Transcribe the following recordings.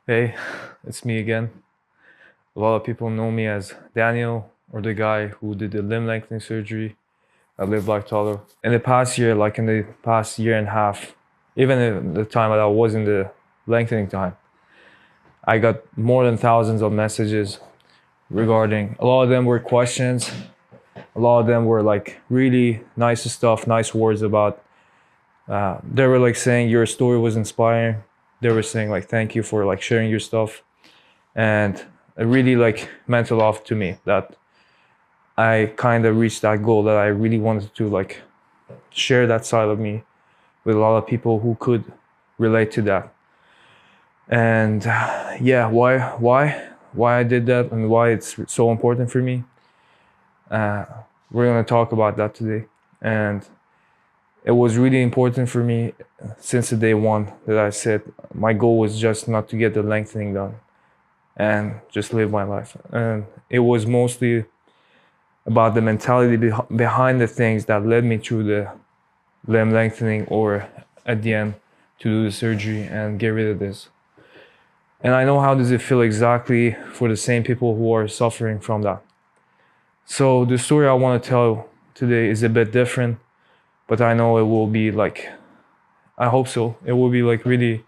Hey, it's me again. A lot of people know me as Daniel, or the guy who did the limb lengthening surgery at Livelifetaller. In the past year, like in the past year and a half, even in the time that I was in the lengthening time, I got more than thousands of messages regarding. A lot of them were questions. A lot of them were like really nice stuff, nice words about. They were like saying your story was inspiring. They were saying like thank you for like sharing your stuff, and it really like meant a lot to me that I kind of reached that goal that I really wanted to like share that side of me with a lot of people who could relate to that. And yeah, why I did that and why it's so important for me. Uh, we're gonna talk about that today, and it was really important for me since the day one that I said my goal was just not to get the lengthening done and just live my life. And it was mostly about the mentality behind the things that led me through the limb lengthening, or at the end to do the surgery and get rid of this. And I know how does it feel exactly for the same people who are suffering from that. So the story I want to tell today is a bit different, but I know it will be like, I hope so, it will be like really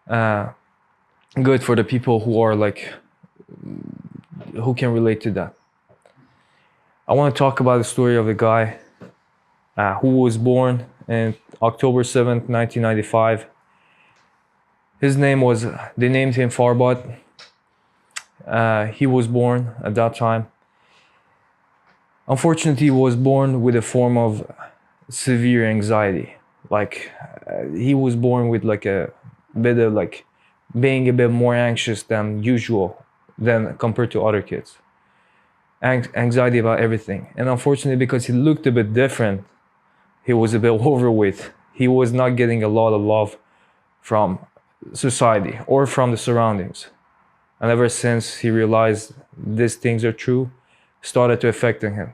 good for the people who are like, who can relate to that. I want to talk about the story of a guy who was born in October 7th, 1995. His name was, they named him Farbad. He was born at that time. Unfortunately, he was born with a form of severe anxiety. Like he was born with like a bit of like being a bit more anxious than usual than compared to other kids. Anxiety about everything. And unfortunately, because he looked a bit different, he was a bit overweight. He was not getting a lot of love from society or from the surroundings. And ever since he realized these things are true, started to affecting him.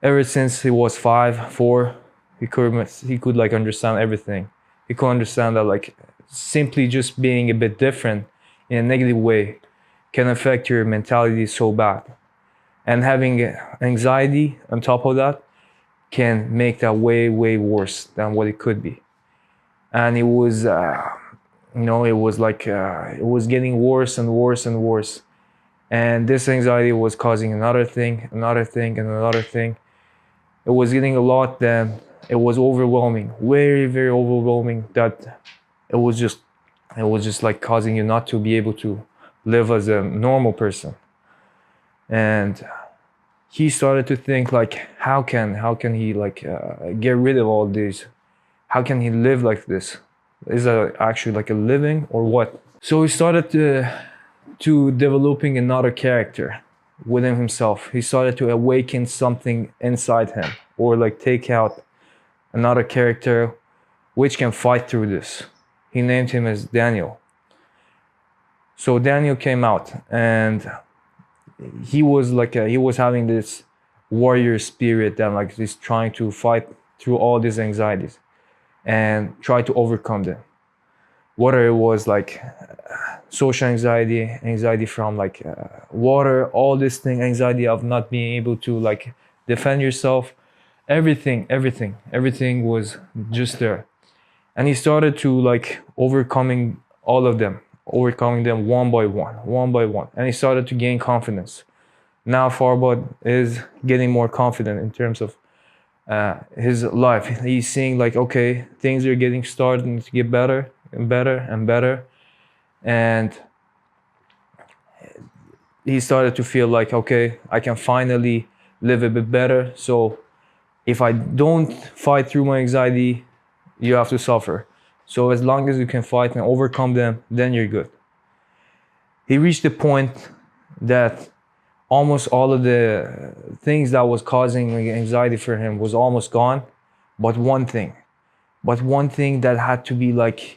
Ever since he was 5, 4, he could like understand everything. He could understand that like simply just being a bit different in a negative way can affect your mentality so bad. And having anxiety on top of that can make that way worse than what it could be. And it was it was like it was getting worse and worse and worse. And this anxiety was causing another thing and another thing. It was getting a lot, then it was overwhelming, very overwhelming, that it was just like causing you not to be able to live as a normal person. And he started to think like, how can he like get rid of all these? How can he live like this? Is that actually like a living or what? So he started to developing another character within himself. He started to awaken something inside him, or like take out another character which can fight through this. He named him as Daniel. So Daniel came out, and he was like he was having this warrior spirit that like he's trying to fight through all these anxieties and try to overcome them. Whether it was like social anxiety, anxiety from like water, all this thing, anxiety of not being able to like defend yourself, everything was just there. And he started to like overcoming all of them, overcoming them one by one. And he started to gain confidence. Now Farbad is getting more confident in terms of his life. He's seeing like, okay, things are getting starting to get better and better. And he started to feel like, okay, I can finally live a bit better. So if I don't fight through my anxiety, you have to suffer. So as long as you can fight and overcome them, then you're good. He reached the point that almost all of the things that was causing anxiety for him was almost gone, but one thing that had to be like,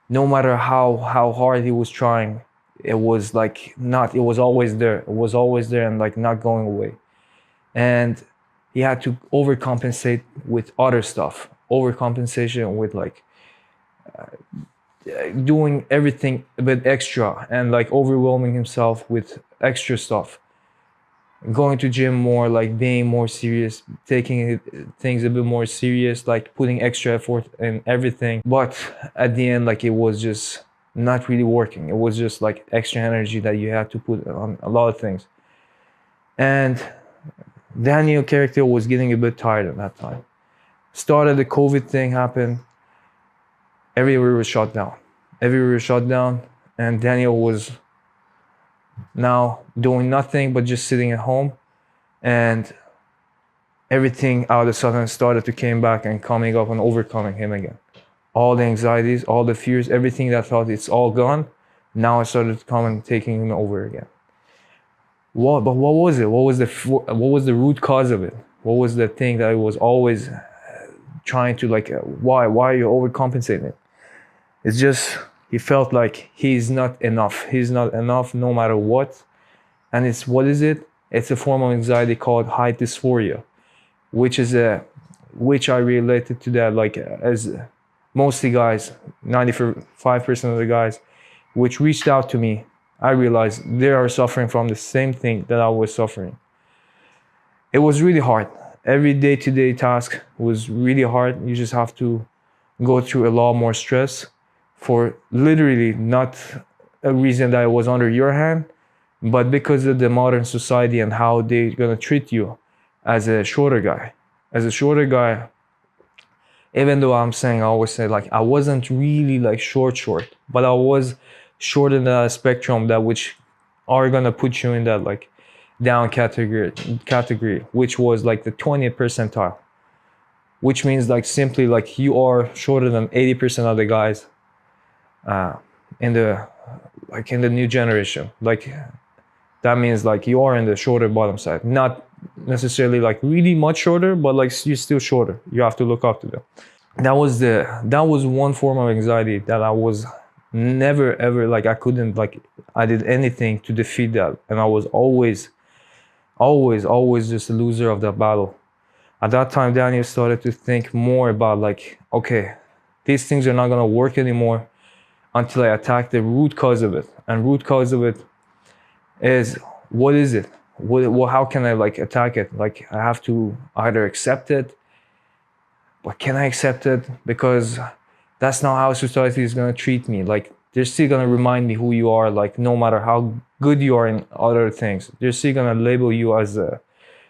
no matter how hard he was trying, it was like not, it was always there and like not going away. And he had to overcompensate with other stuff, overcompensation with like doing everything a bit extra and like overwhelming himself with extra stuff, going to gym more, like being more serious, taking things a bit more serious, like putting extra effort in everything. But at the end, like it was just not really working. It was just like extra energy that you had to put on a lot of things. And Daniel character was getting a bit tired at that time. Started the COVID thing happened. Everywhere was shut down. Everywhere was shut down, and Daniel was now doing nothing but just sitting at home, and everything out of a sudden started to came back and coming up and overcoming him again. All the anxieties, all the fears, everything that I thought it's all gone, now it started to come and taking him over again. But what was it? What was the root cause of it? What was the thing that I was always trying to like? Why are you overcompensating? It's just he felt like he's not enough. He's not enough no matter what. And it's, what is it? It's a form of anxiety called height dysphoria, which I related to that, like as mostly guys, 95% of the guys which reached out to me, I realized they are suffering from the same thing that I was suffering. It was really hard. Every day-to-day task was really hard. You just have to go through a lot more stress for literally not a reason that it was under your hand, but because of the modern society and how they're gonna treat you as a shorter guy. As a shorter guy, even though I always say like I wasn't really like short, but I was short in that spectrum that which are gonna put you in that like down category, which was like the 20th percentile, which means like simply like you are shorter than 80% of the guys in the new generation. Like that means like you are in the shorter bottom side, not necessarily like really much shorter, but like you're still shorter. You have to look up to them. That was one form of anxiety that I was never ever like I couldn't like I did anything to defeat that, and I was always just a loser of that battle. At that time, Daniel started to think more about like, okay, these things are not gonna work anymore until I attack the root cause of it. And root cause of it is, what is it? How can I like attack it? Like I have to either accept it, but can I accept it? Because that's not how society is gonna treat me. Like they're still gonna remind me who you are, like no matter how good you are in other things. They're still gonna label you as a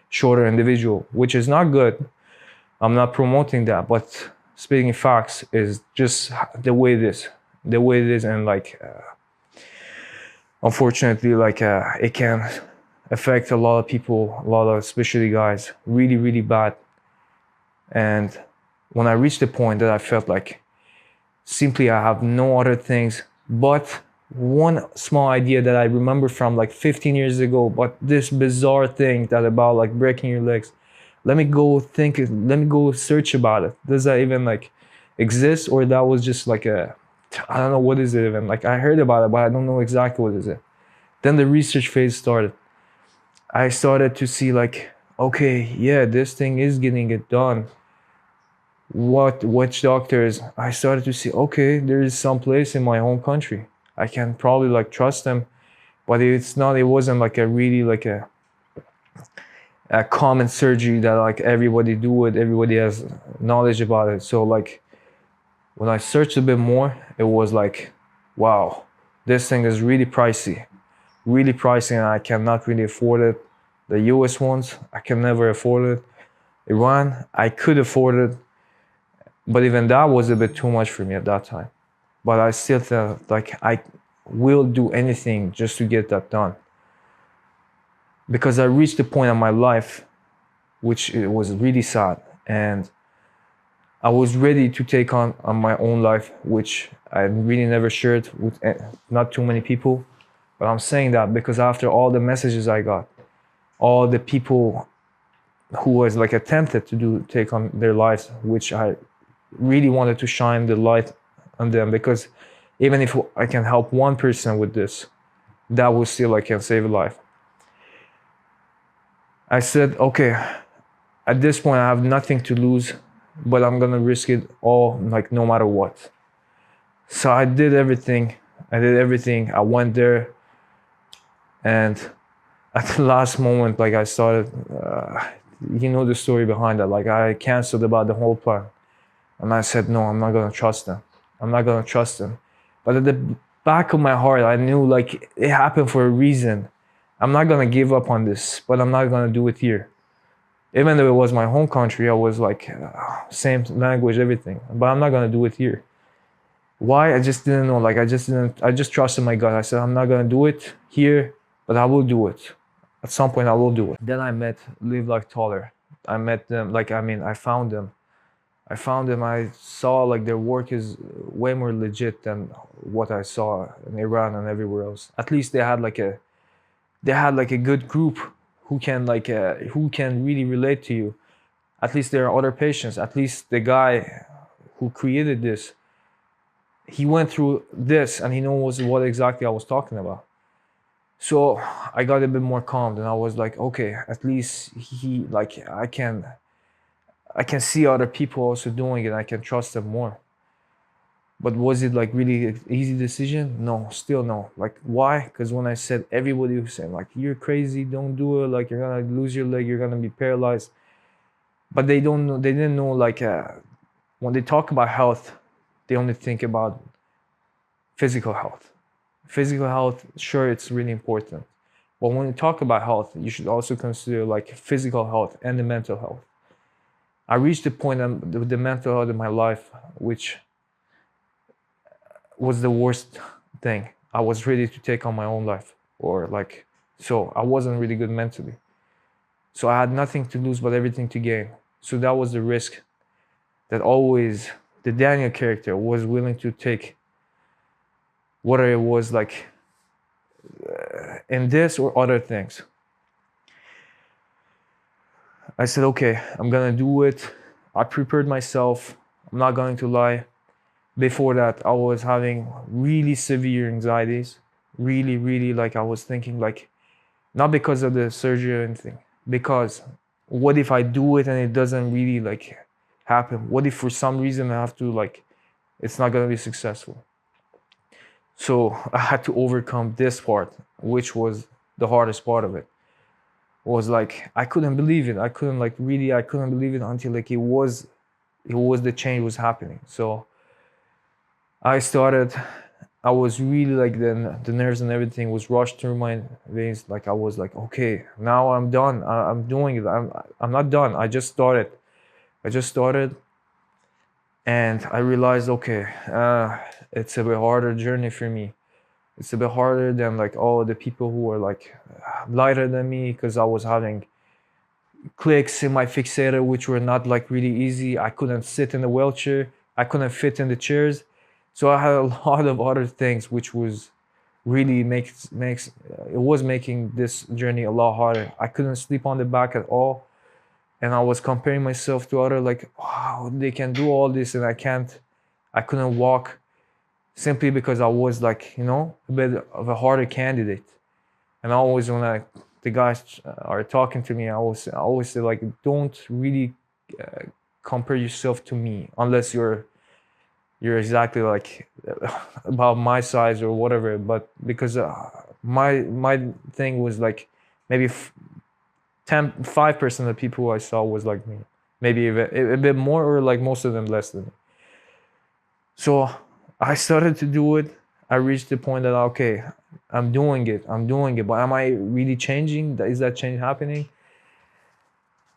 shorter individual, which is not good. I'm not promoting that, but speaking facts is just the way it is. And like unfortunately, like it can affect a lot of people, a lot of especially guys, really, really bad. And when I reached the point that I felt like simply I have no other things but one small idea that I remember from like 15 years ago, but this bizarre thing that about like breaking your legs. Let me go search about it. Does that even like exist, or that was just like I don't know what is it even. Like I heard about it, but I don't know exactly what is it. Then the research phase started. I started to see like, okay, yeah, this thing is getting it done. Which doctors? I started to see, okay, there is some place in my home country. I can probably like trust them, but it wasn't like a really like a common surgery that like everybody do it, everybody has knowledge about it. So like when I searched a bit more, it was like, wow, this thing is really pricey, and I cannot really afford it. The US ones, I can never afford it. Iran, I could afford it, but even that was a bit too much for me at that time. But I still felt like I will do anything just to get that done. Because I reached a point in my life which it was really sad, and I was ready to take on my own life, which I really never shared with not too many people. But I'm saying that because after all the messages I got, all the people who was like attempted to take on their lives, which I really wanted to shine the light on them, because even if I can help one person with this, that will still I can save a life. I said, okay, at this point I have nothing to lose, but I'm gonna risk it all, like no matter what. So I did everything. I went there, and at the last moment, like I started, you know the story behind that. Like I canceled about the whole plan, and I said, no, I'm not gonna trust them. I'm not gonna trust them. But at the back of my heart, I knew like it happened for a reason. I'm not gonna give up on this, but I'm not gonna do it here. Even though it was my home country, I was like, same language, everything. But I'm not gonna do it here. Why? I just didn't know. Like I just trusted my gut. I said, I'm not gonna do it here, but I will do it. At some point, I will do it. Then I met Livelifetaller. I met them. Like I found them. I saw like their work is way more legit than what I saw in Iran and everywhere else. At least they had like a good group who can really relate to you. At least there are other patients. At least the guy who created this, he went through this and he knows what exactly I was talking about. So I got a bit more calm, and I was like, okay, at least he like I can see other people also doing it. I can trust them more. But was it like really an easy decision? No, still no. Like why? Because when I said, everybody was saying like, you're crazy, don't do it, like you're gonna lose your leg, you're gonna be paralyzed. But they don't know, they didn't know like when they talk about health, they only think about physical health. Physical health, sure, it's really important. But when you talk about health, you should also consider like physical health and the mental health. I reached the point with the mental health in my life, which was the worst thing. I was ready to take on my own life, or like, so I wasn't really good mentally. So I had nothing to lose but everything to gain. So that was the risk that always the Daniel character was willing to take, whether it was like in this or other things. I said, okay, I'm gonna do it. I prepared myself. I'm not going to lie. Before that, I was having really severe anxieties. Really, like I was thinking like, not because of the surgery or anything, because what if I do it and it doesn't really like happen? What if for some reason I have to like, it's not gonna be successful? So I had to overcome this part, which was the hardest part of it. Was like I couldn't believe it. I couldn't believe it until like it was the change was happening. So I was really like the nerves and everything was rushed through my veins. Like I was like, okay, now I'm done. I'm doing it. I'm not done. I just started, and I realized, okay, it's a bit harder journey for me. It's a bit harder than like all the people who are like lighter than me, because I was having clicks in my fixator which were not like really easy. I couldn't sit in the wheelchair. I couldn't fit in the chairs. So I had a lot of other things which was really making this journey a lot harder. I couldn't sleep on the back at all. And I was comparing myself to other, like, wow, they can do all this and I can't. I couldn't walk, simply because I was like, a bit of a harder candidate. And always when the guys are talking to me, I always say like, don't really compare yourself to me unless you're exactly like about my size or whatever. But because my thing was like maybe 5% of the people who I saw was like me, maybe a bit more, or like most of them less than me. So I started to do it. I reached the point that, okay, I'm doing it, but am I really changing? Is that change happening?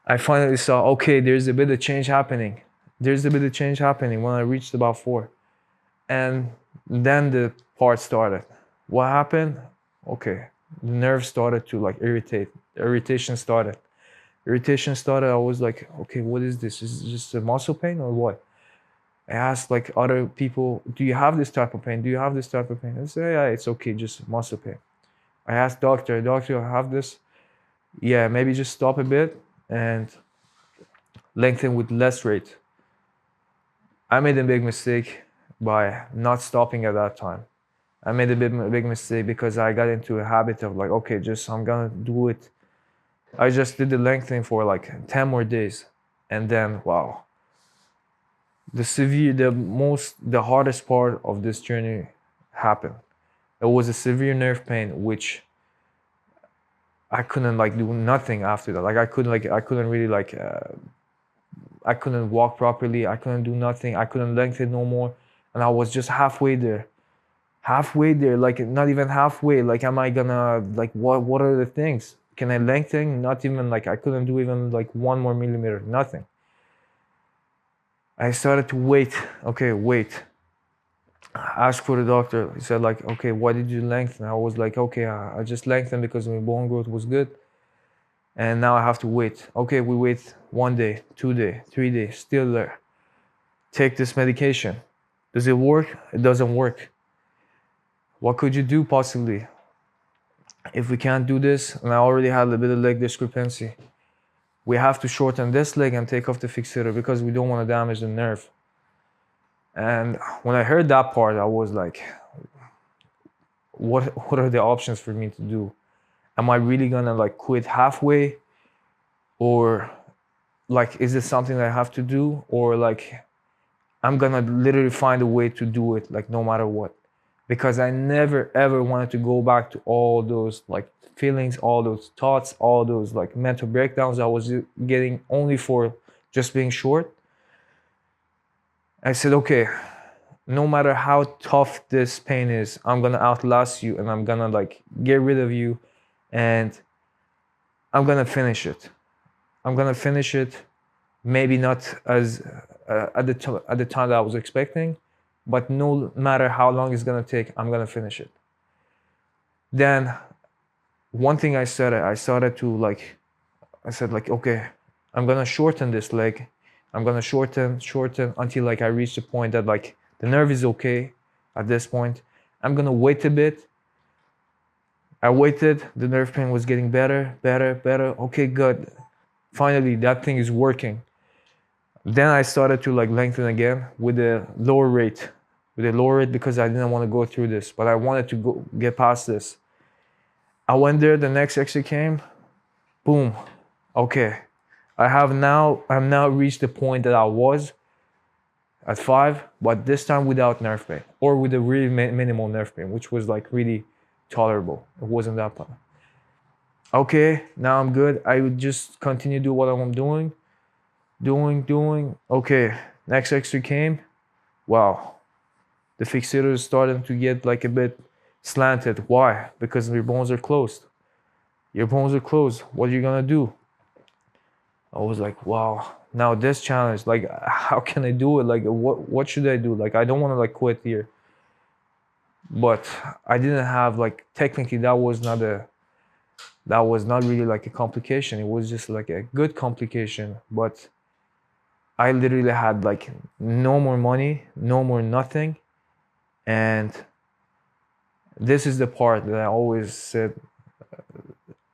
I finally saw, okay, there's a bit of change happening. When I reached about 4. And then the part started. What happened? Okay, the nerves started to like irritate. Irritation started. I was like, okay, what is this? Is it just a muscle pain or what? I asked like other people, do you have this type of pain? They say, yeah, it's okay, just muscle pain. I asked doctor, I have this. Yeah, maybe just stop a bit and lengthen with less rate. I made a big mistake by not stopping at that time. I made a big mistake because I got into a habit of like, okay, I'm gonna do it. I just did the lengthening for like 10 more days. And then, wow, the hardest part of this journey happened. It was a severe nerve pain, which I couldn't like do nothing after that. Like I couldn't really like I couldn't walk properly. I couldn't do nothing. I couldn't lengthen no more, and I was just halfway there. Halfway there, like not even halfway. Like, am I gonna like what are the things? Can I lengthen? Not even like I couldn't do even like 1 more millimeter. Nothing. I started to wait. Okay, wait. Ask for the doctor. He said like, okay, why did you lengthen? I was like, okay, I just lengthened because my bone growth was good, and now I have to wait. Okay, we wait 1 day, 2 day, 3 day, still there. Take this medication. Does it work? It doesn't work. What could you do possibly? If we can't do this, and I already had a bit of leg discrepancy, we have to shorten this leg and take off the fixator because we don't want to damage the nerve. And when I heard that part, I was like, what are the options for me to do? Am I really gonna like quit halfway? Or like, is this something that I have to do? Or like, I'm gonna literally find a way to do it, like no matter what. Because I never ever wanted to go back to all those like feelings, all those thoughts, all those like mental breakdowns I was getting only for just being short. I said, okay, no matter how tough this pain is, I'm gonna outlast you, and I'm gonna like get rid of you, and I'm gonna finish it. I'm gonna finish it. Maybe not as at the time that I was expecting, but no matter how long it's gonna take, I'm gonna finish it. Then one thing I said like, okay, I'm gonna shorten this leg. I'm gonna shorten until like I reach the point that like the nerve is okay at this point. I'm gonna wait a bit. I waited, the nerve pain was getting better. Okay, good. Finally, that thing is working. Then I started to like lengthen again with a lower rate. Because I didn't want to go through this, but I wanted to get past this. I went there, the next extra came, boom. Okay, I'm now reached the point that I was at 5, but this time without nerve pain, or with a really minimal nerve pain, which was like really tolerable. It wasn't that bad. Okay, now I'm good. I would just continue to do what I'm doing. Okay, next extra came. Wow, the fixator is starting to get like a bit slanted. Why? Because your bones are closed. Your bones are closed. What are you gonna do? I was like, wow, now this challenge, like, how can I do it? Like, what should I do? Like, I don't want to like quit here. But I didn't have like, technically that was not really like a complication. It was just like a good complication. But I literally had like no more money, no more nothing. And this is the part that I always said,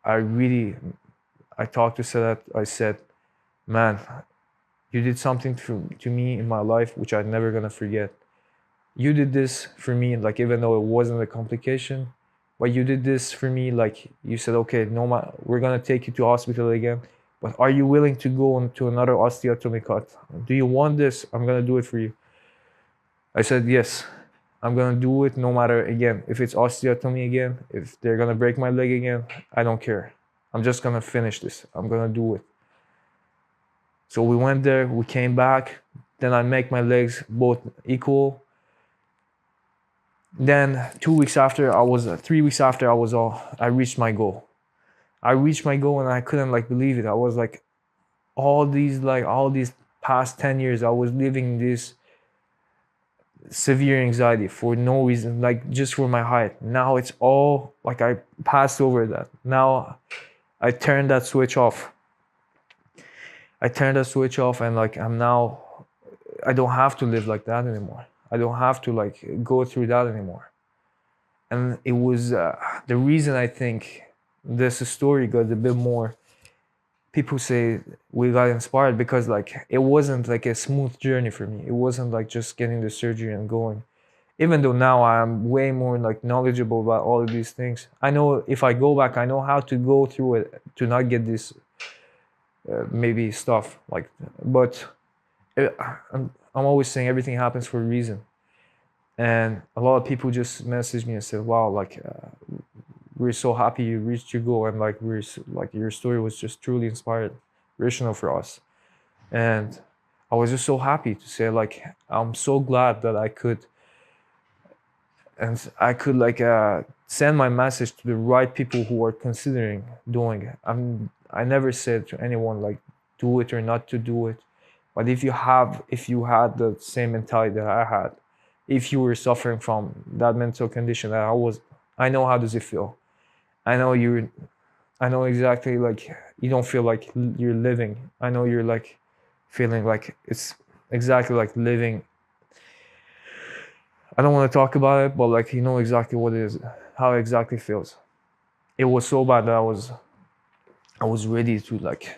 I talked to Sedat. I said, man, you did something to me in my life which I'm never gonna forget. You did this for me, like, even though it wasn't a complication, but you did this for me. Like, you said, okay, no, we're gonna take you to hospital again, but are you willing to go on to another osteotomy cut? Do you want this? I'm gonna do it for you. I said, yes, I'm gonna do it no matter, again, if it's osteotomy again, if they're gonna break my leg again, I don't care. I'm just gonna finish this. I'm gonna do it. So we went there, we came back, then I make my legs both equal. Then 3 weeks after, I reached my goal. And I couldn't like believe it. I was like, all these past 10 years, I was living this severe anxiety for no reason, like just for my height. Now it's all like, I passed over that. Now I turned that switch off. And like, I don't have to live like that anymore. I don't have to like go through that anymore. And it was the reason I think this story got a bit more, people say we got inspired, because like it wasn't like a smooth journey for me. It wasn't like just getting the surgery and going. Even though now I'm way more like knowledgeable about all of these things. I know if I go back, I know how to go through it to not get this maybe stuff like, but I'm always saying everything happens for a reason. And a lot of people just messaged me and said, wow, like, we're so happy you reached your goal. And like, like, your story was just truly inspirational for us. And I was just so happy to say, like, I'm so glad that I could like send my message to the right people who are considering doing it. I never said to anyone like do it or not to do it, but if you had the same mentality that I had, if you were suffering from that mental condition that I was, I know how does it feel. I know I know exactly, like, you don't feel like you're living. I know you're like feeling like it's exactly like living. I don't want to talk about it, but like, you know exactly what it is, how it exactly feels. It was so bad that I was ready to like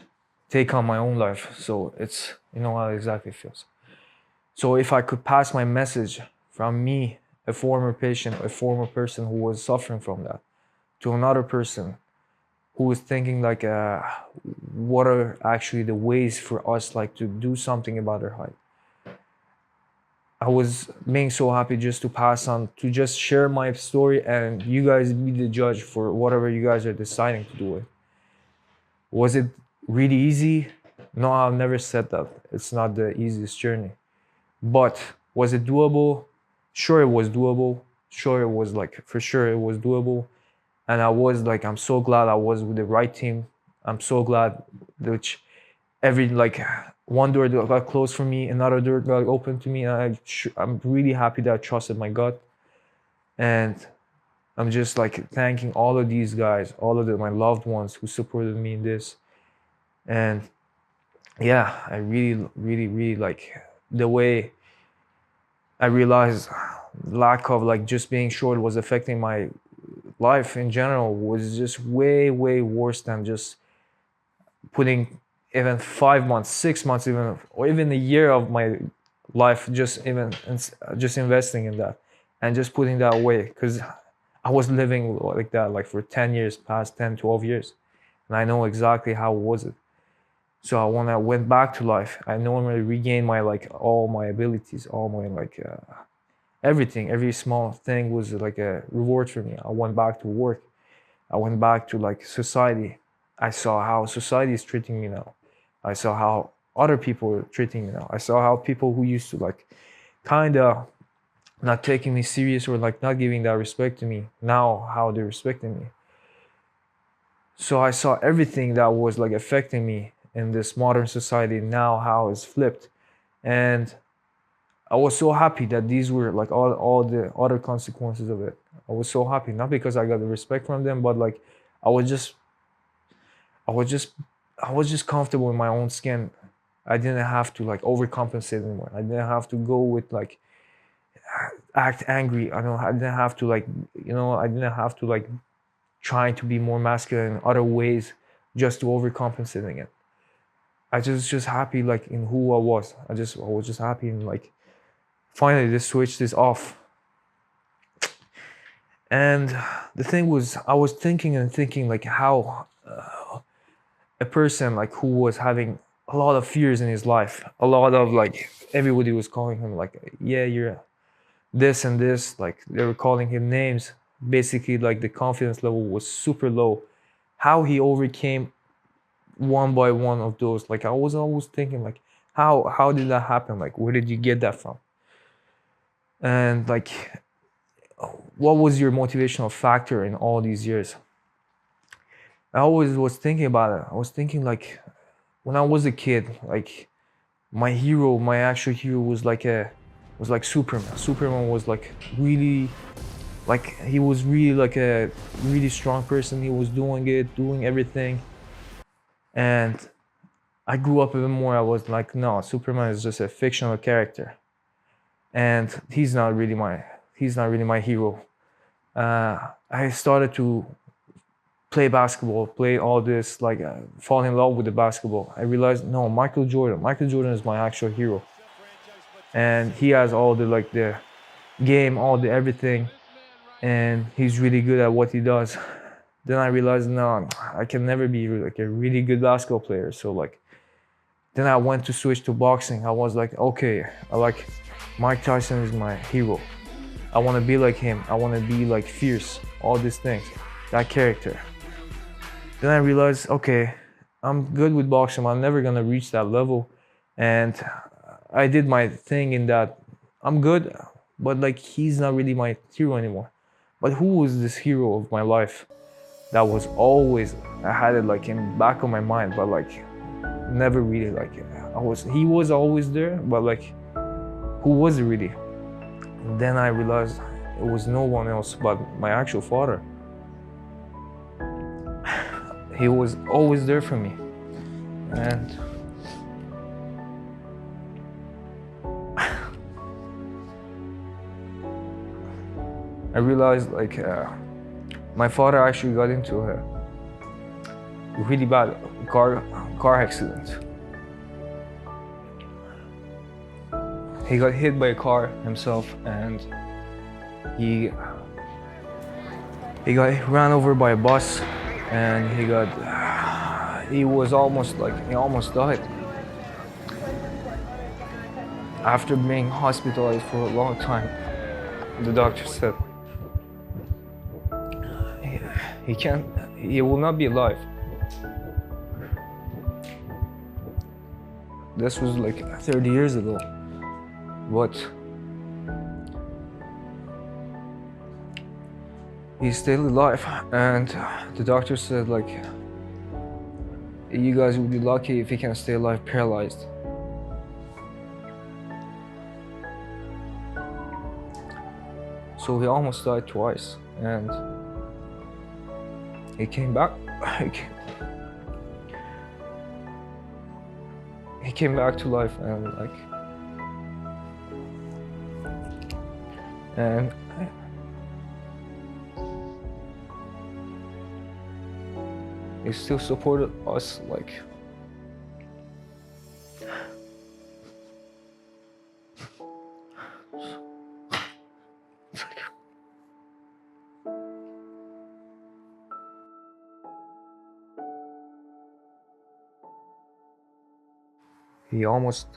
take on my own life. So it's, you know how it exactly feels. So if I could pass my message from me, a former patient, a former person who was suffering from that, to another person who is thinking like, what are actually the ways for us like to do something about our height. I was being so happy just to pass on, to just share my story, and you guys be the judge for whatever you guys are deciding to do it. Was it really easy? No, I've never said that. It's not the easiest journey. But was it doable? Sure, it was doable. Sure, it was like, for sure, it was doable. And I was like, I'm so glad I was with the right team. I'm so glad that every like one door that got closed for me, another door got opened to me, and I'm really happy that I trusted my gut. And I'm just like thanking all of these guys, all of my loved ones who supported me in this. And yeah, I really, really, really like the way I realized lack of like just being short was affecting my life in general was just way, way worse than just putting even 5 months, 6 months, even, or even a year of my life, just investing in that and just putting that away, because I was living like that like for 10 years, past 10, 12 years, and I know exactly how was it. So when I went back to life, I normally regained my like all my abilities, all my like everything, every small thing was like a reward for me. I went back to work, I went back to like society. I saw how society is treating me now. I saw how other people are treating me now. I saw how people who used to like kind of not taking me serious or like not giving that respect to me, now how they're respecting me. So I saw everything that was like affecting me in this modern society, now how it's flipped. And I was so happy that these were like all the other consequences of it. I was so happy, not because I got the respect from them, but like I was just I was just I was just comfortable in my own skin. I didn't have to like overcompensate anymore. I didn't have to go with like act angry. I didn't have to like, I didn't have to like trying to be more masculine in other ways just to overcompensate again. I just happy like in who I was. I was just happy in like finally this switch this off. And the thing was, I was thinking and thinking like how a person like who was having a lot of fears in his life, a lot of like everybody was calling him like, yeah, you're this and this, like they were calling him names. Basically, like the confidence level was super low. How he overcame one by one of those, like I was always thinking like, how did that happen? Like, where did you get that from? And like, what was your motivational factor in all these years? I always was thinking about it. I was thinking like, when I was a kid, like my hero, my actual hero was like Superman. Superman was like really, like he was really like a really strong person. He was doing everything. And I grew up even more. I was like, no, Superman is just a fictional character, and he's not really my hero. I started to play basketball, play all this, like fall in love with the basketball. I realized, no, Michael Jordan. Michael Jordan is my actual hero, and he has all the like the game, all the everything, and he's really good at what he does. Then I realized, no, I can never be like a really good basketball player. So like, Then I went to switch to boxing. I was like, okay, Mike Tyson is my hero. I want to be like him. I want to be like fierce, all these things, that character. Then I realized, okay, I'm good with boxing. I'm never gonna reach that level. And I did my thing in that I'm good, but like he's not really my hero anymore. But who was this hero of my life? That was always, I had it like in the back of my mind, but like never really like he was always there, but like who was it really? And then I realized it was no one else but my actual father. He was always there for me. And I realized like my father actually got into a really bad car accident. He got hit by a car himself, and he got ran over by a bus, and he almost died. After being hospitalized for a long time, the doctor said he will not be alive. This was like 30 years ago, but he's still alive. And the doctor said like, you guys will be lucky if he can stay alive paralyzed. So he almost died twice, and he came back. He came back to life, and he still supported us like. He almost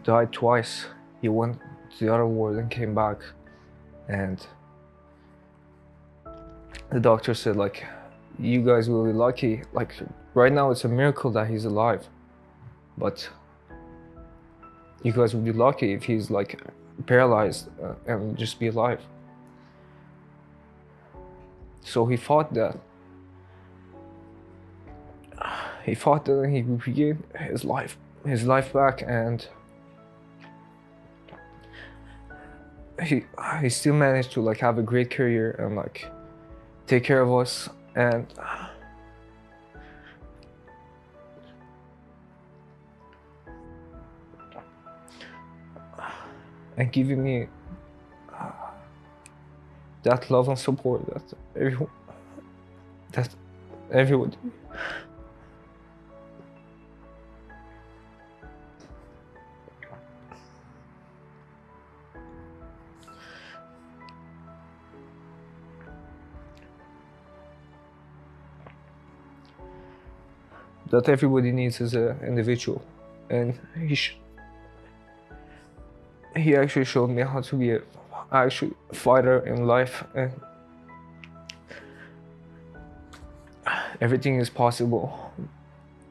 died twice. He went to the other world and came back, and the doctor said like, you guys will be lucky. Like right now it's a miracle that he's alive, but you guys will be lucky if he's like paralyzed and just be alive. So he fought that. He fought that, and he regained his life back, and he still managed to like have a great career and like take care of us, and giving me that love and support that everyone. That everybody needs as an individual, and he actually showed me how to be a actual fighter in life, and everything is possible,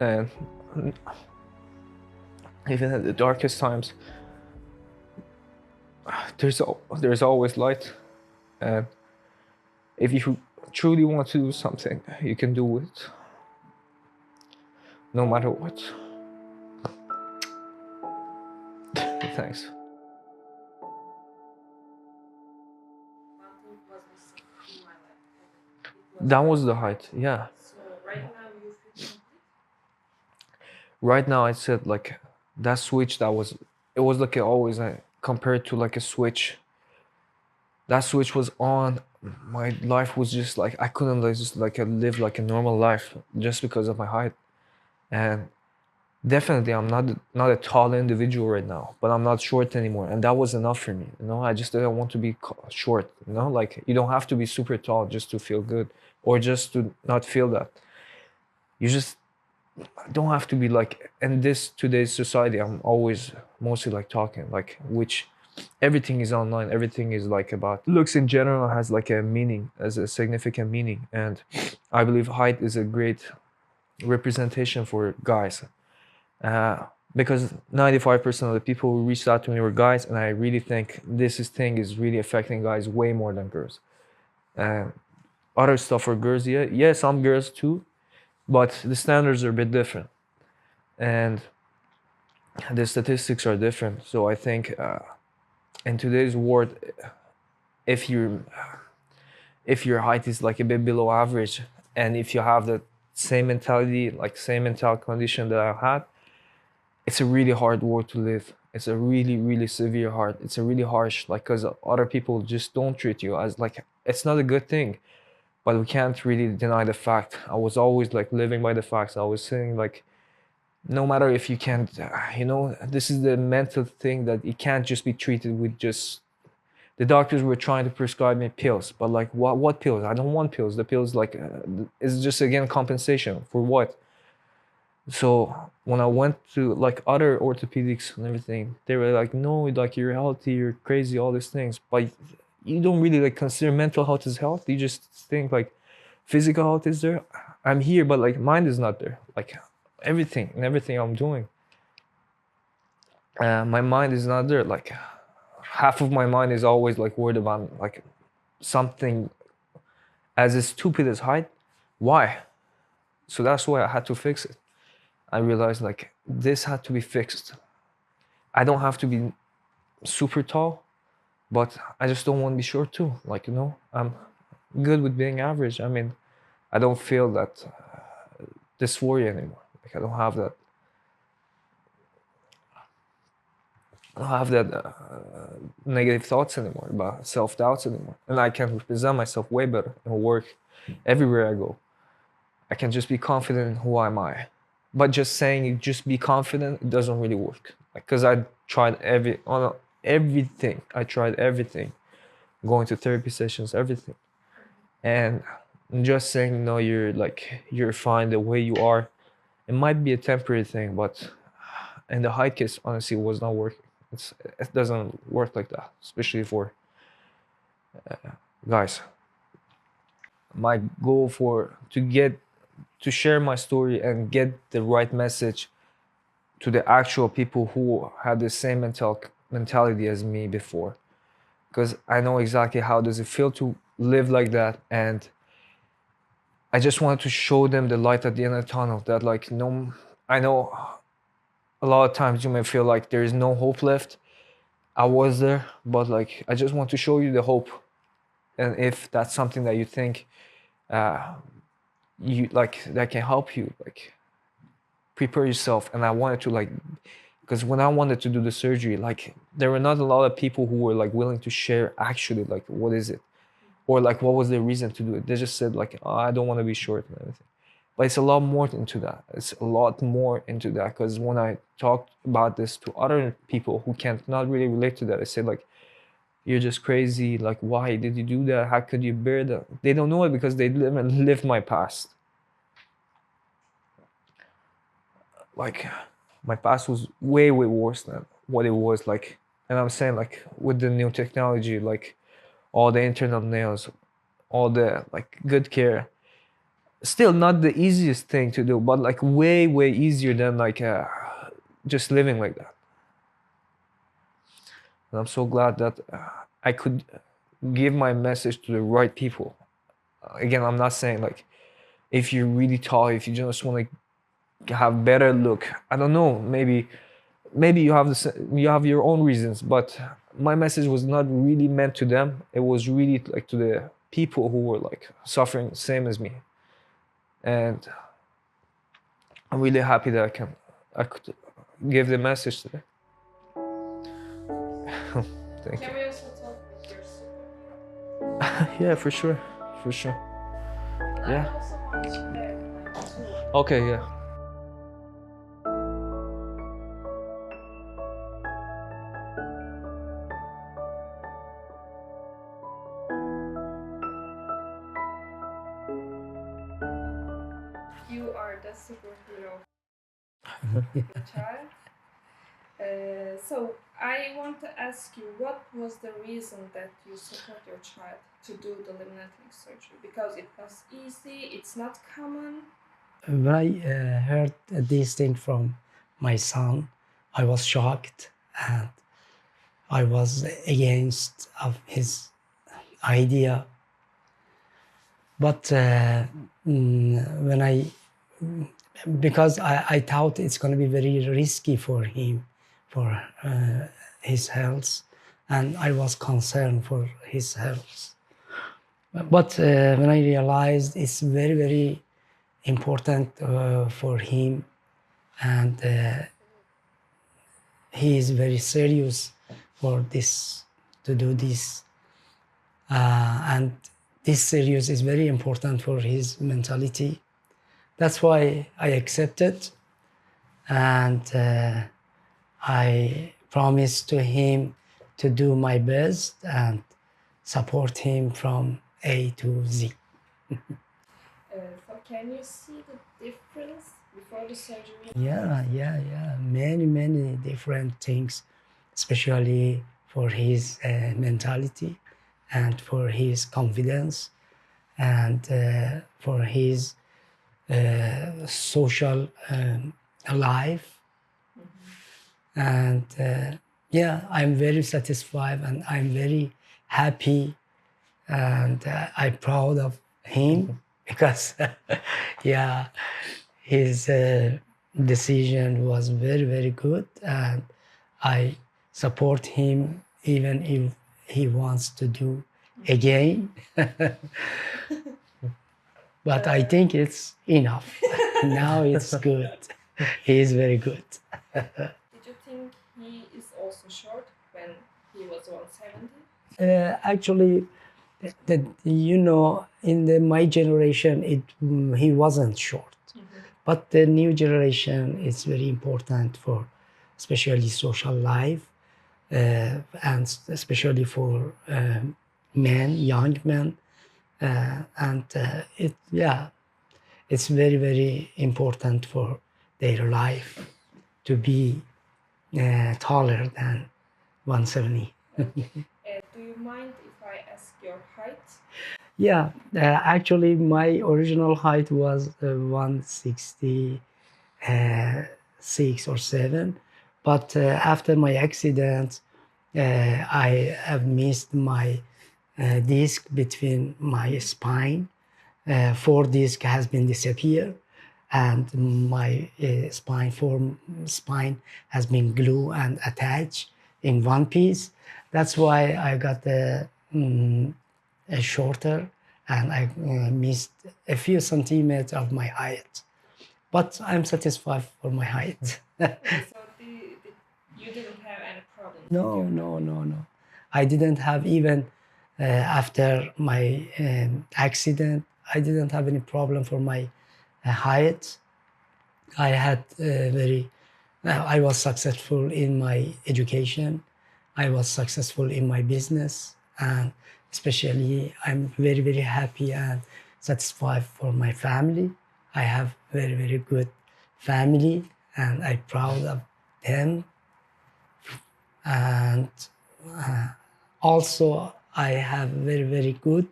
and even at the darkest times there's always light, and if you truly want to do something, you can do it no matter what. Thanks. That was the height, yeah. So right now you feel complete? Right now I said like that switch it was like always compared to like a switch. That switch was on. My life was just like I couldn't just like live like a normal life just because of my height. And definitely I'm not a tall individual right now, but I'm not short anymore, and that was enough for me. I just didn't want to be short. Like you don't have to be super tall just to feel good, or just to not feel that. You just don't have to be like, in this today's society, I'm always mostly like talking like, which everything is online, everything is like about looks in general, has like a meaning, as a significant meaning. And I believe height is a great representation for guys, because 95% of the people who reached out to me were guys, and I really think thing is really affecting guys way more than girls. Other stuff for girls, yeah, some girls too, but the standards are a bit different, and the statistics are different. So I think in today's world, if your height is like a bit below average, and if you have the same mentality, like same mental condition that I had, it's a really hard world to live. It's a really, really severe hard. It's a really harsh, like, because other people just don't treat you as like, it's not a good thing. But we can't really deny the fact. I was always like living by the facts. I was saying like, no matter if you can't, this is the mental thing, that it can't just be treated with just, the doctors were trying to prescribe me pills, but like, what pills? I don't want pills. The pills, like, is just, again, compensation for what? So when I went to like other orthopedics and everything, they were like, no, like, you're healthy, you're crazy, all these things, but you don't really like consider mental health as health. You just think like physical health is there. I'm here, but like mind is not there. Like everything I'm doing, my mind is not there. Like half of my mind is always like worried about like something as stupid as height. Why? So that's why I had to fix it. I realized like this had to be fixed. I don't have to be super tall, but I just don't want to be short too. Like, I'm good with being average. I mean, I don't feel that dysphoria anymore. Like I don't have that negative thoughts anymore, about self-doubts anymore. And I can represent myself way better in work, everywhere I go. I can just be confident in who am I. But just saying you just be confident, it doesn't really work. Because I tried everything. I tried everything. Going to therapy sessions, everything. And just saying no, you're fine the way you are. It might be a temporary thing, but in the height case, honestly, it was not working. It doesn't work like that, especially for guys. My goal to share my story and get the right message to the actual people who had the same mentality as me before, because I know exactly how does it feel to live like that. And I just wanted to show them the light at the end of the tunnel, that like, no, I know a lot of times you may feel like there is no hope left. I was there, but like, I just want to show you the hope. And if that's something that you think you like, that can help you, like, prepare yourself. And I wanted to like, because when I wanted to do the surgery, like, there were not a lot of people who were like willing to share actually like what is it, or like what was the reason to do it. They just said like, oh, I don't want to be short and everything. But it's a lot more into that. It's a lot more into that, because when I talked about this to other people who can't not really relate to that, I said like, you're just crazy. Like, why did you do that? How could you bear that? They don't know it because they live my past. Like, my past was way worse than what it was. Like, and I'm saying like, with the new technology, like all the internal nails, all the like good care, still not the easiest thing to do, but like way easier than like just living like that. And I'm so glad that I could give my message to the right people. Again, I'm not saying like, if you're really tall, if you just want to have better look, I don't know, maybe you have your own reasons, but my message was not really meant to them. It was really like to the people who were like suffering the same as me. And I'm really happy that I could give the message today. Thank Can you. we also talk with your superhero? Yeah, for sure. I Yeah. know someone like too. Okay, yeah. You are the superhero child. So I want to ask you, what was the reason that you support your child to do the limblengthening surgery? Because it was easy, it's not common. When I heard this thing from my son, I was shocked and I was against of his idea. But when because I thought it's going to be very risky for him, for his health, and I was concerned for his health. But when I realized it's very, very important for him, and he is very serious for this, to do this, and this serious is very important for his mentality. That's why I accepted, and I promised to him to do my best and support him from A to Z. So can you see the difference before the surgery? Yeah. Many different things, especially for his mentality and for his confidence and for his social life. And yeah, I'm very satisfied and I'm very happy, and I'm proud of him because yeah, his decision was very, very good, and I support him even if he wants to do again. But I think it's enough. Now it's good. He is very good. Did you think he is also short when he was 170? Actually, in my generation, he wasn't short. But the new generation is very important for, especially social life, and especially for men, young men, and it's very, very important for their life to be taller than 170. Do you mind if I ask your height? Yeah, actually, my original height was 166 or 7, but after my accident, I have missed my disc between my spine. 4 disc has been disappeared, and my spine has been glued and attached in one piece. That's why I got shorter, and I missed a few centimeters of my height. But I'm satisfied for my height. So you didn't have any problems? No. I didn't have even after my accident, I didn't have any problem for my height. I had I was successful in my education. I was successful in my business, and especially I'm very, very happy and satisfied for my family. I have very, very good family, and I'm proud of them. And also I have very, very good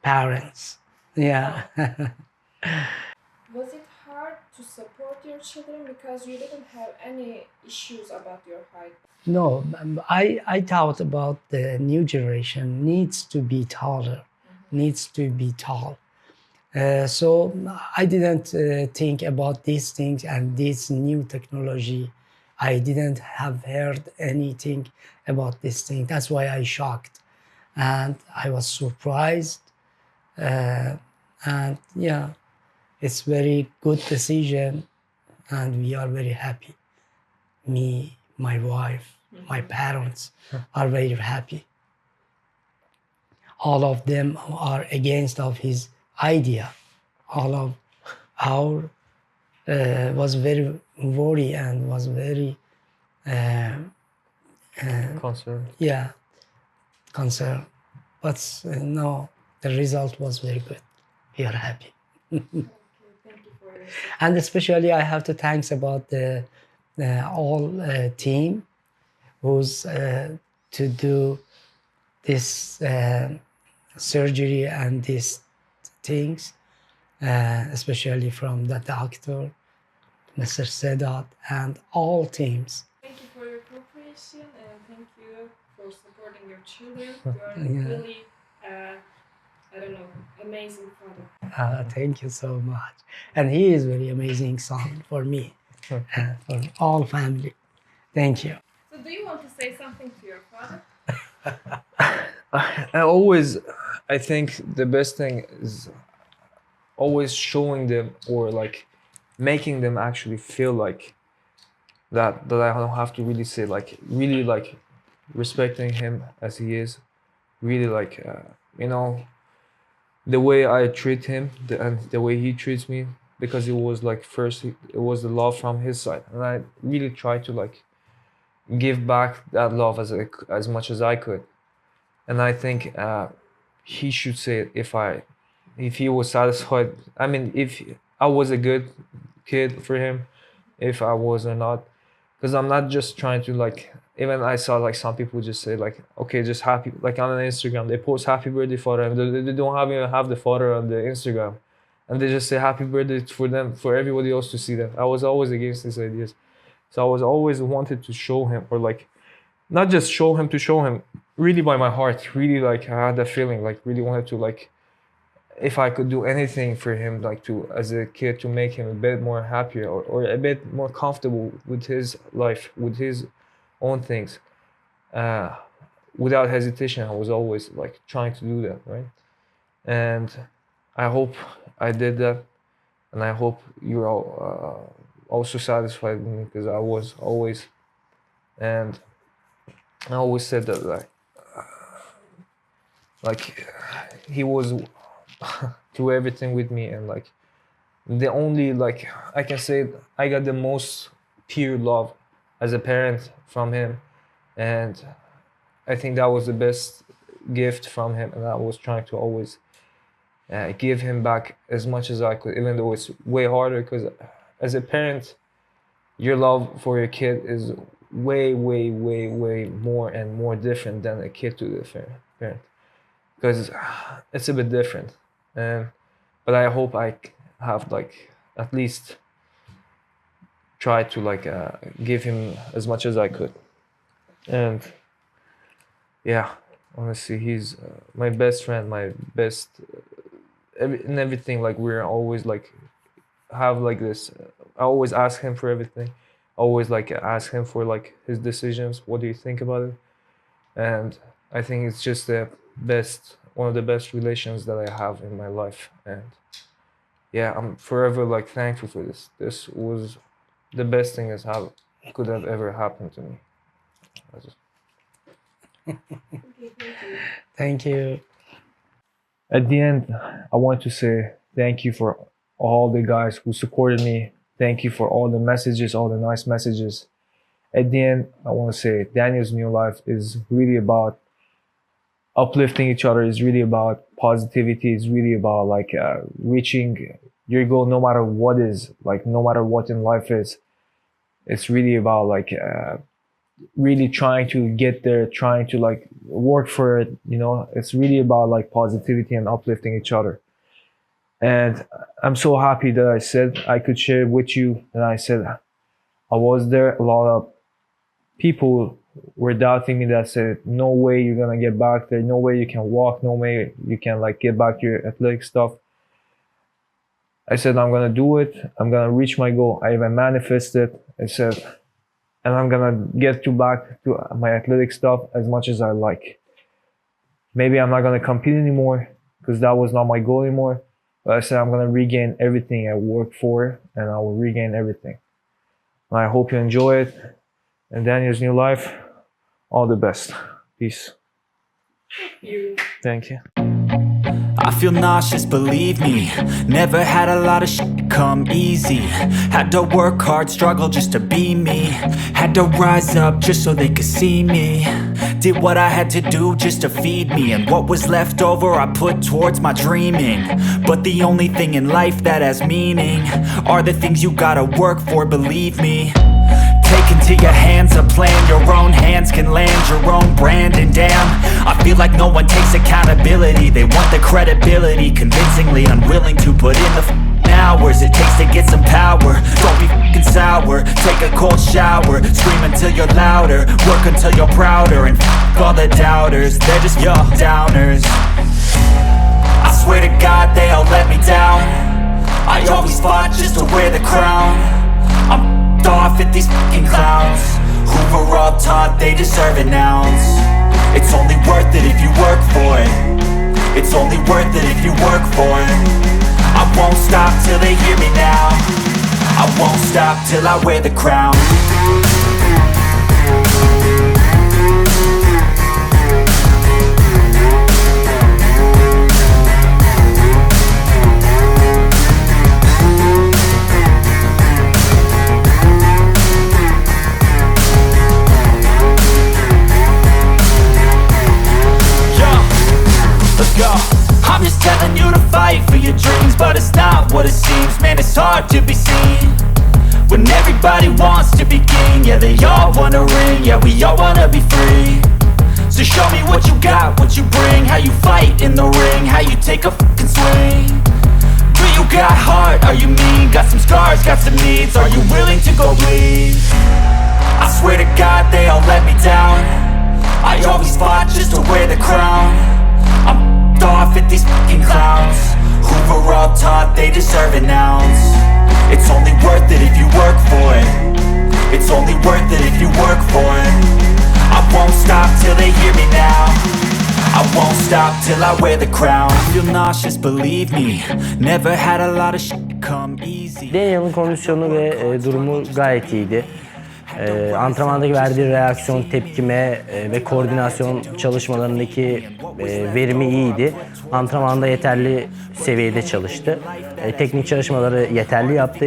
parents. Yeah. Was it hard to support your children because you didn't have any issues about your height? No, I thought about the new generation needs to be taller, needs to be tall. So I didn't think about these things and this new technology. I didn't have heard anything about this thing. That's why I shocked, and I was surprised. And yeah, it's very good decision, and we are very happy. Me, my wife, my parents are very happy. All of them are against of his idea. All of our was very worried and was very Concerned. yeah, concerned. But no, the result was very good. We are happy. Okay, thank you for your And especially I have to thanks about the all team who's to do this surgery and these things, especially from the doctor, Mr. Sedat, and all teams. Thank you for your cooperation and thank you for supporting your children. You are really, I don't know, amazing father. Thank you so much. And he is very amazing son for me, for all family. Thank you. So do you want to say something to your father? I think the best thing is always showing them or like making them actually feel like that I don't have to really say, like really like respecting him as he is, really like you know, the way I treat him and the way he treats me, because it was like first it was the love from his side, and I really try to like give back that love as much as I could. And I think he should say it if he was satisfied. I mean, if I was a good kid for him, if I was or not, because I'm not just trying to like. Even I saw like some people just say like, okay, just happy, like on Instagram they post happy birthday photo and they don't even have the photo on the Instagram, and they just say happy birthday for them, for everybody else to see that. I was always against these ideas, so I was always wanted to show him, or like not just show him to show him, really by my heart, really like I had that feeling, like really wanted to like, if I could do anything for him, like to as a kid, to make him a bit more happier or a bit more comfortable with his life, with his own things, without hesitation. I was always like trying to do that, right? And I hope I did that, and I hope you're all also satisfied with me, because I was always. And I always said that like he was through everything with me, and like the only, like I can say I got the most pure love as a parent from him, and I think that was the best gift from him, and I was trying to always give him back as much as I could, even though it's way harder, because as a parent your love for your kid is way more and more different than a kid to the parent, because it's a bit different. But I hope I have like at least try to like give him as much as I could. And yeah, honestly, he's my best friend, my best in everything. Like we're always like have like this. I always ask him for everything. Always like ask him for like his decisions. What do you think about it? And I think it's just the best, one of the best relations that I have in my life. And yeah, I'm forever like thankful for this. This was the best thing that could have ever happened to me. Thank you. At the end, I want to say thank you for all the guys who supported me. Thank you for all the messages, all the nice messages. At the end, I want to say Daniel's New Life is really about uplifting each other. It's really about positivity. It's really about like reaching your goal, no matter what is, like no matter what in life is. It's really about like really trying to get there, trying to like work for it. You know, it's really about like positivity and uplifting each other. And I'm so happy that I said I could share it with you. And I said I was there. A lot of people were doubting me, that said, no way you're gonna get back there. No way you can walk. No way you can like get back to your athletic stuff. I said, I'm gonna do it. I'm gonna reach my goal. I even manifested. I said, and I'm gonna get back to my athletic stuff as much as I like. Maybe I'm not gonna compete anymore because that was not my goal anymore. But I said I'm gonna regain everything I worked for, and I will regain everything. And I hope you enjoy it. And Daniel's New Life, all the best. Peace. Thank you. I feel nauseous, believe me. Never had a lot of shit come easy. Had to work hard, struggle just to be me. Had to rise up just so they could see me. Did what I had to do just to feed me, and what was left over I put towards my dreaming. But the only thing in life that has meaning are the things you gotta work for, believe me. Take into your hands a plan, your own hands can land your own brand. And damn, I feel like no one takes accountability. They want the credibility, convincingly unwilling to put in the hours it takes to get some power. Don't be f***ing sour, take a cold shower, scream until you're louder, work until you're prouder, and f*** all the doubters, they're just your downers. I swear to God they all let me down. I always fought just to wear the crown. I'm off at these f***ing clowns who were all taught they deserve an ounce. It's only worth it if you work for it. It's only worth it if you work for it. I won't stop till they hear me now. I won't stop till I wear the crown. I'm just telling you to fight for your dreams, but it's not what it seems. Man, it's hard to be seen when everybody wants to be king. Yeah, they all wanna ring, yeah, we all wanna be free. So show me what you got, what you bring, how you fight in the ring, how you take a fucking swing. Do you got heart, are you mean? Got some scars, got some needs, are you willing to go bleed? I swear to God they all let me down. I always fought just to wear the crown. I'm off at these f***ing clowns who were all taught they deserve an ounce. It's only worth it if you work for it. It's only worth it if you work for it. I won't stop till they hear me now. I won't stop till I wear the crown. I feel nauseous, believe me. Never had a lot of shit come easy. Daniel'ın kondisyonu ve durumu gayet iyiydi. Antrenmandaki verdiği reaksiyon, tepkime ve koordinasyon çalışmalarındaki verimi iyiydi. Antrenmanda yeterli seviyede çalıştı. Teknik çalışmaları yeterli yaptı.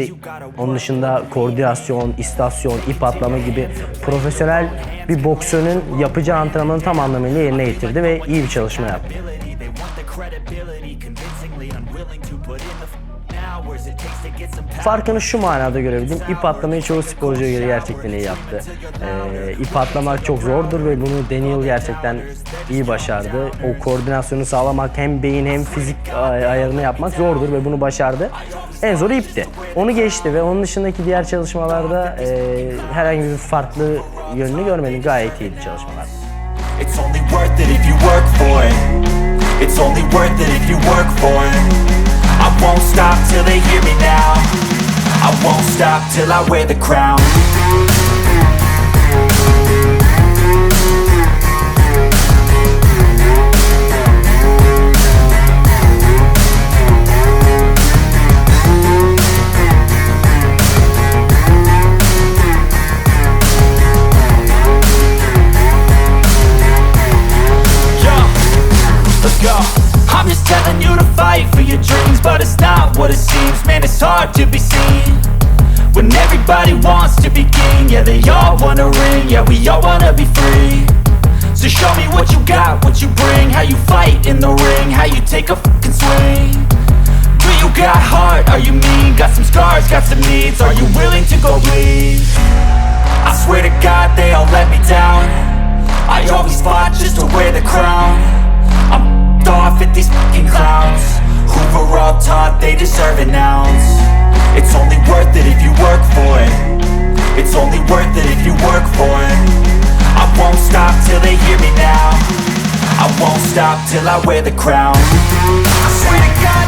Onun dışında koordinasyon, istasyon, ip atlama gibi profesyonel bir boksörün yapacağı antrenmanı tam anlamıyla yerine getirdi ve iyi bir çalışma yaptı. Farkını şu manada görebildim. İp atlamayı çoğu sporcuya göre gerçekten iyi yaptı. İp atlamak çok zordur ve bunu Daniel gerçekten iyi başardı. O koordinasyonu sağlamak, hem beyin hem fizik ayarını yapmak zordur ve bunu başardı. En zoru ipti. Onu geçti ve onun dışındaki diğer çalışmalarda herhangi bir farklı yönünü görmedim. Gayet iyiydi çalışmalar. It's only worth it if you work for it. It's only worth it if you work for it. I won't stop till they hear me now. I won't stop till I wear the crown. Let's go. I'm just telling you to fight for your dreams, but it's not what it seems. Man, it's hard to be seen when everybody wants to be king. Yeah, they all wanna ring, yeah, we all wanna be free. So show me what you got, what you bring, how you fight in the ring, how you take a fucking swing. Do you got heart, are you mean? Got some scars, got some needs, are you willing to go bleed? I swear to God they all let me down. I always fought just to wear the crown. I'm off at these f***ing clowns who were all taught they deserve an ounce. It's only worth it if you work for it. It's only worth it if you work for it. I won't stop till they hear me now. I won't stop till I wear the crown. I swear to God